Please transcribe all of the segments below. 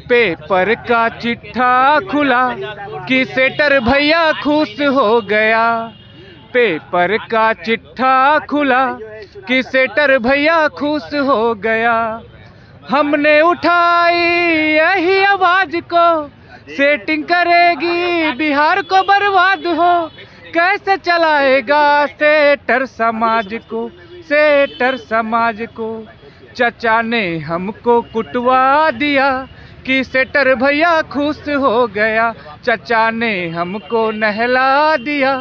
Paper का चिट्ठा खुला कि सेटर भैया खुश हो गया। पेपर का चिट्ठा खुला कि सेटर भैया खुश हो गया। हमने उठाई यही आवाज को, सेटिंग करेगी बिहार को बर्बाद हो। कैसे चलाएगा सेटर समाज को, सेटर समाज को। चचा ने हमको कुटवा दिया कि सेटर भैया खुश हो गया। चचा ने हमको नहला दिया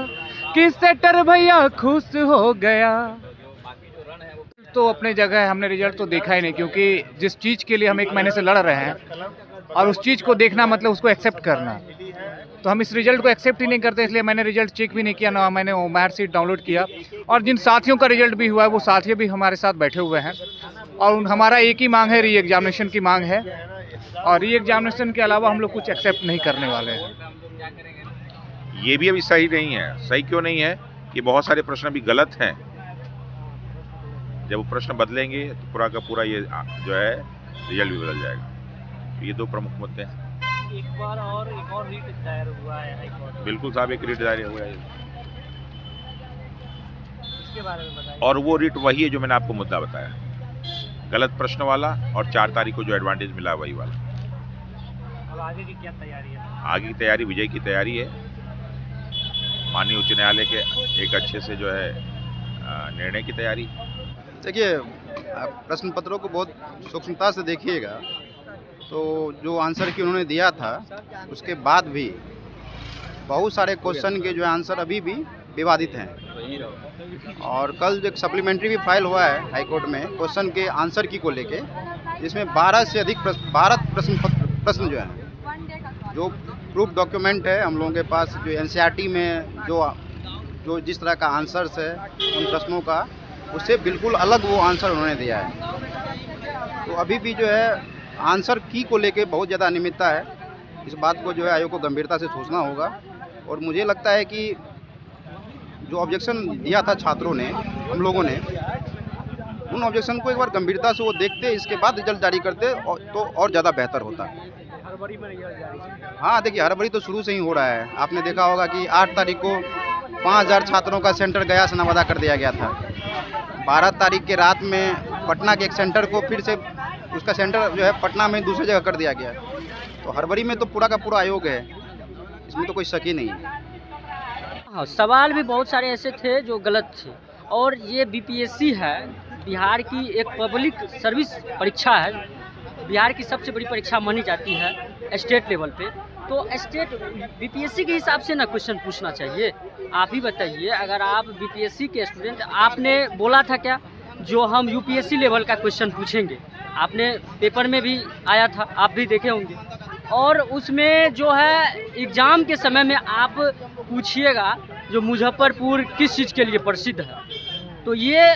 कि सेटर भैया खुश हो गया। तो अपने जगह है, हमने रिजल्ट तो देखा ही नहीं, क्योंकि जिस चीज़ के लिए हम 1 महीने से लड़ रहे हैं और उस चीज़ को देखना मतलब उसको एक्सेप्ट करना, तो हम इस रिजल्ट को एक्सेप्ट ही नहीं करते। इसलिए मैंने रिजल्ट चेक भी नहीं किया, ना मैंने वो मार्कशीट डाउनलोड किया। और जिन साथियों का रिजल्ट भी हुआ है वो साथी भी हमारे साथ बैठे हुए हैं और हमारा एक ही मांग है, री एग्जामिनेशन की मांग है। और री एग्जामिनेशन के अलावा हम लोग कुछ एक्सेप्ट नहीं करने वाले हैं। ये भी अभी सही नहीं है। सही क्यों नहीं है कि बहुत सारे प्रश्न अभी गलत हैं। जब वो प्रश्न बदलेंगे तो पूरा का पूरा ये जो है रिजल्ट भी बदल जाएगा। ये 2 प्रमुख मुद्दे हैं। एक और रीट दायर हुआ है हाई कोर्ट। बिल्कुल साहब, एक रीट दायर हुआ है। इसके बारे में बताइए। और वो रीट वही है जो मैंने आपको मुद्दा बताया, गलत प्रश्न वाला और 4 तारीख को जो एडवांटेज मिला वही वाला। अब आगे की क्या तैयारी है? आगे की तैयारी, विजय की तैयारी है। माननीय उच्च न्यायालय के एक अच्छे से जो है निर्णय की तैयारी। देखिए, आप प्रश्न पत्रों को बहुत सूक्ष्मता से देखिएगा तो जो आंसर की उन्होंने दिया था उसके बाद भी बहुत सारे क्वेश्चन के जो आंसर अभी भी विवादित हैं। और कल जो एक सप्लीमेंट्री भी फाइल हुआ है हाई कोर्ट में क्वेश्चन के आंसर की को लेके, जिसमें 12 से अधिक प्रश्न जो हैं, जो प्रूफ डॉक्यूमेंट है हम लोगों के पास, जो एनसीईआरटी में जो जिस तरह का आंसर्स है उन प्रश्नों का, उससे बिल्कुल अलग वो आंसर उन्होंने दिया है। तो अभी भी जो है आंसर की को लेके बहुत ज़्यादा अनियमितता है। इस बात को जो है आयोग को गंभीरता से सोचना होगा। और मुझे लगता है कि जो ऑब्जेक्शन दिया था छात्रों ने, हम लोगों ने, उन ऑब्जेक्शन को एक बार गंभीरता से वो देखते, इसके बाद रिजल्ट जारी करते तो और ज़्यादा बेहतर होता। हड़बड़ी में रिजल्ट जारी? हाँ, देखिए, हड़बड़ी तो शुरू से ही हो रहा है। आपने देखा होगा कि 8 तारीख को 5000 छात्रों का सेंटर गया से नवादा कर दिया गया था। 12 तारीख के रात में पटना के एक सेंटर को फिर से उसका सेंटर जो है पटना में दूसरी जगह कर दिया गया। तो हड़बड़ी में तो पूरा का पूरा आयोग है, इसमें तो कोई शक ही नहीं है। हाँ, सवाल भी बहुत सारे ऐसे थे जो गलत थे। और ये बीपीएससी है, बिहार की एक पब्लिक सर्विस परीक्षा है। बिहार की सबसे बड़ी परीक्षा मानी जाती है स्टेट लेवल पे। तो स्टेट बीपीएससी के हिसाब से ना क्वेश्चन पूछना चाहिए। आप ही बताइए, अगर आप बीपीएससी के स्टूडेंट, आपने बोला था क्या जो हम यूपीएससी लेवल का क्वेश्चन पूछेंगे, आपने पेपर में भी आया था, आप भी देखे होंगे। और उसमें जो है एग्ज़ाम के समय में आप पूछिएगा जो मुजफ्फरपुर किस चीज़ के लिए प्रसिद्ध है। तो ये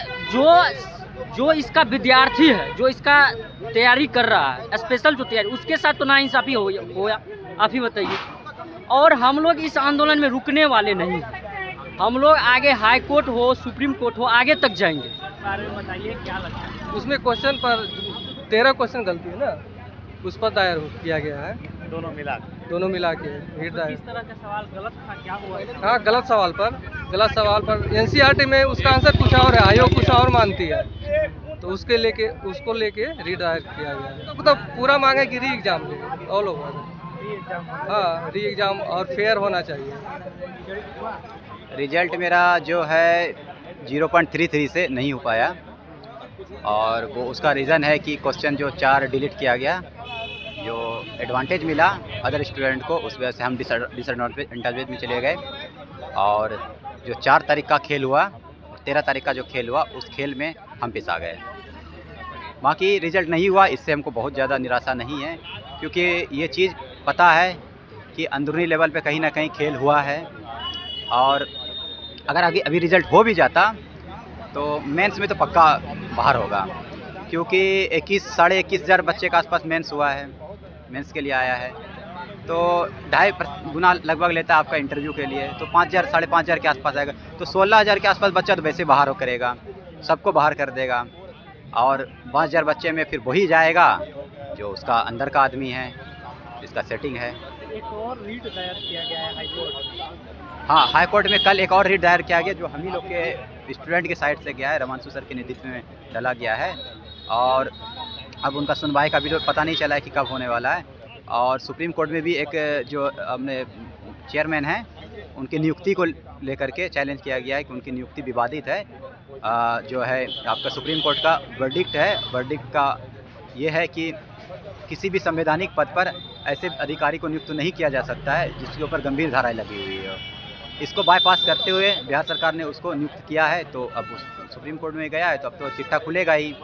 जो इसका विद्यार्थी है, जो इसका तैयारी कर रहा है, स्पेशल जो तैयारी, उसके साथ तो नाइंसाफ़ी होया। आप ही बताइए। और हम लोग इस आंदोलन में रुकने वाले नहीं हैं। हम लोग आगे हाई कोर्ट हो, सुप्रीम कोर्ट हो, आगे तक जाएंगे। बारे में बताइए, क्या लगता है? उसमें क्वेश्चन पर 13 क्वेश्चन गलती है ना, उस पर दायर किया गया है। दोनों मिला के रीट दायर। किस तरह का सवाल गलत था, क्या हुआ? हाँ, गलत सवाल पर एनसीईआरटी में उसका आंसर कुछ और है, आयोग कुछ और मानती है, तो उसको लेके रीट दायर किया गया है। तो पूरा मांगे कि री एग्जाम ले ऑल ओवर। हाँ, री एग्जाम और फेयर होना चाहिए। रिजल्ट मेरा जो है 0.33 से नहीं हो पाया, और वो उसका रीज़न है कि क्वेश्चन जो 4 डिलीट किया गया, जो एडवांटेज मिला अदर स्टूडेंट को, उस वजह से हम डिसएडवांटेज में चले गए। और जो 4 तारीख का खेल हुआ, 13 तारीख का जो खेल हुआ, उस खेल में हम पिसा गए। बाकी रिजल्ट नहीं हुआ, इससे हमको बहुत ज़्यादा निराशा नहीं है, क्योंकि ये चीज़ पता है कि अंदरूनी लेवल पे कहीं ना कहीं खेल हुआ है। और अगर अभी रिज़ल्ट हो भी जाता तो मेंस में तो पक्का बाहर होगा, क्योंकि साढ़े 21,000 बच्चे के आसपास मेंस हुआ है, मेंस के लिए आया है। तो 2.5 गुना लगभग लेता है आपका इंटरव्यू के लिए, तो 5,000 साढ़े 5,000 के आसपास आएगा। तो 16,000 के आसपास बच्चा तो वैसे बाहर हो करेगा, सबको बाहर कर देगा। और 5,000 बच्चे में फिर वही जाएगा जो उसका अंदर का आदमी है, इसका सेटिंग है। एक और रीट दायर किया गया है हाईकोर्ट। हाँ, हाई कोर्ट में कल एक और रीट दायर किया गया जो हम ही लोग के स्टूडेंट के साइड से गया है, रमांशु सर के नेतृत्व में डाला गया है और अब उनका सुनवाई का भी पता नहीं चला है कि कब होने वाला है। और सुप्रीम कोर्ट में भी एक जो अपने चेयरमैन हैं उनकी नियुक्ति को लेकर के चैलेंज किया गया है कि उनकी नियुक्ति विवादित है। जो है आपका सुप्रीम कोर्ट का वर्डिक्ट है, वर्डिक्ट का ये है कि किसी भी संवैधानिक पद पर ऐसे अधिकारी को नियुक्त नहीं किया जा सकता है जिसके ऊपर गंभीर धाराएं लगी हुई है। इसको बाईपास करते हुए बिहार सरकार ने उसको नियुक्त किया है, तो अब सुप्रीम कोर्ट में गया है तो अब तो चिट्ठा खुलेगा ही।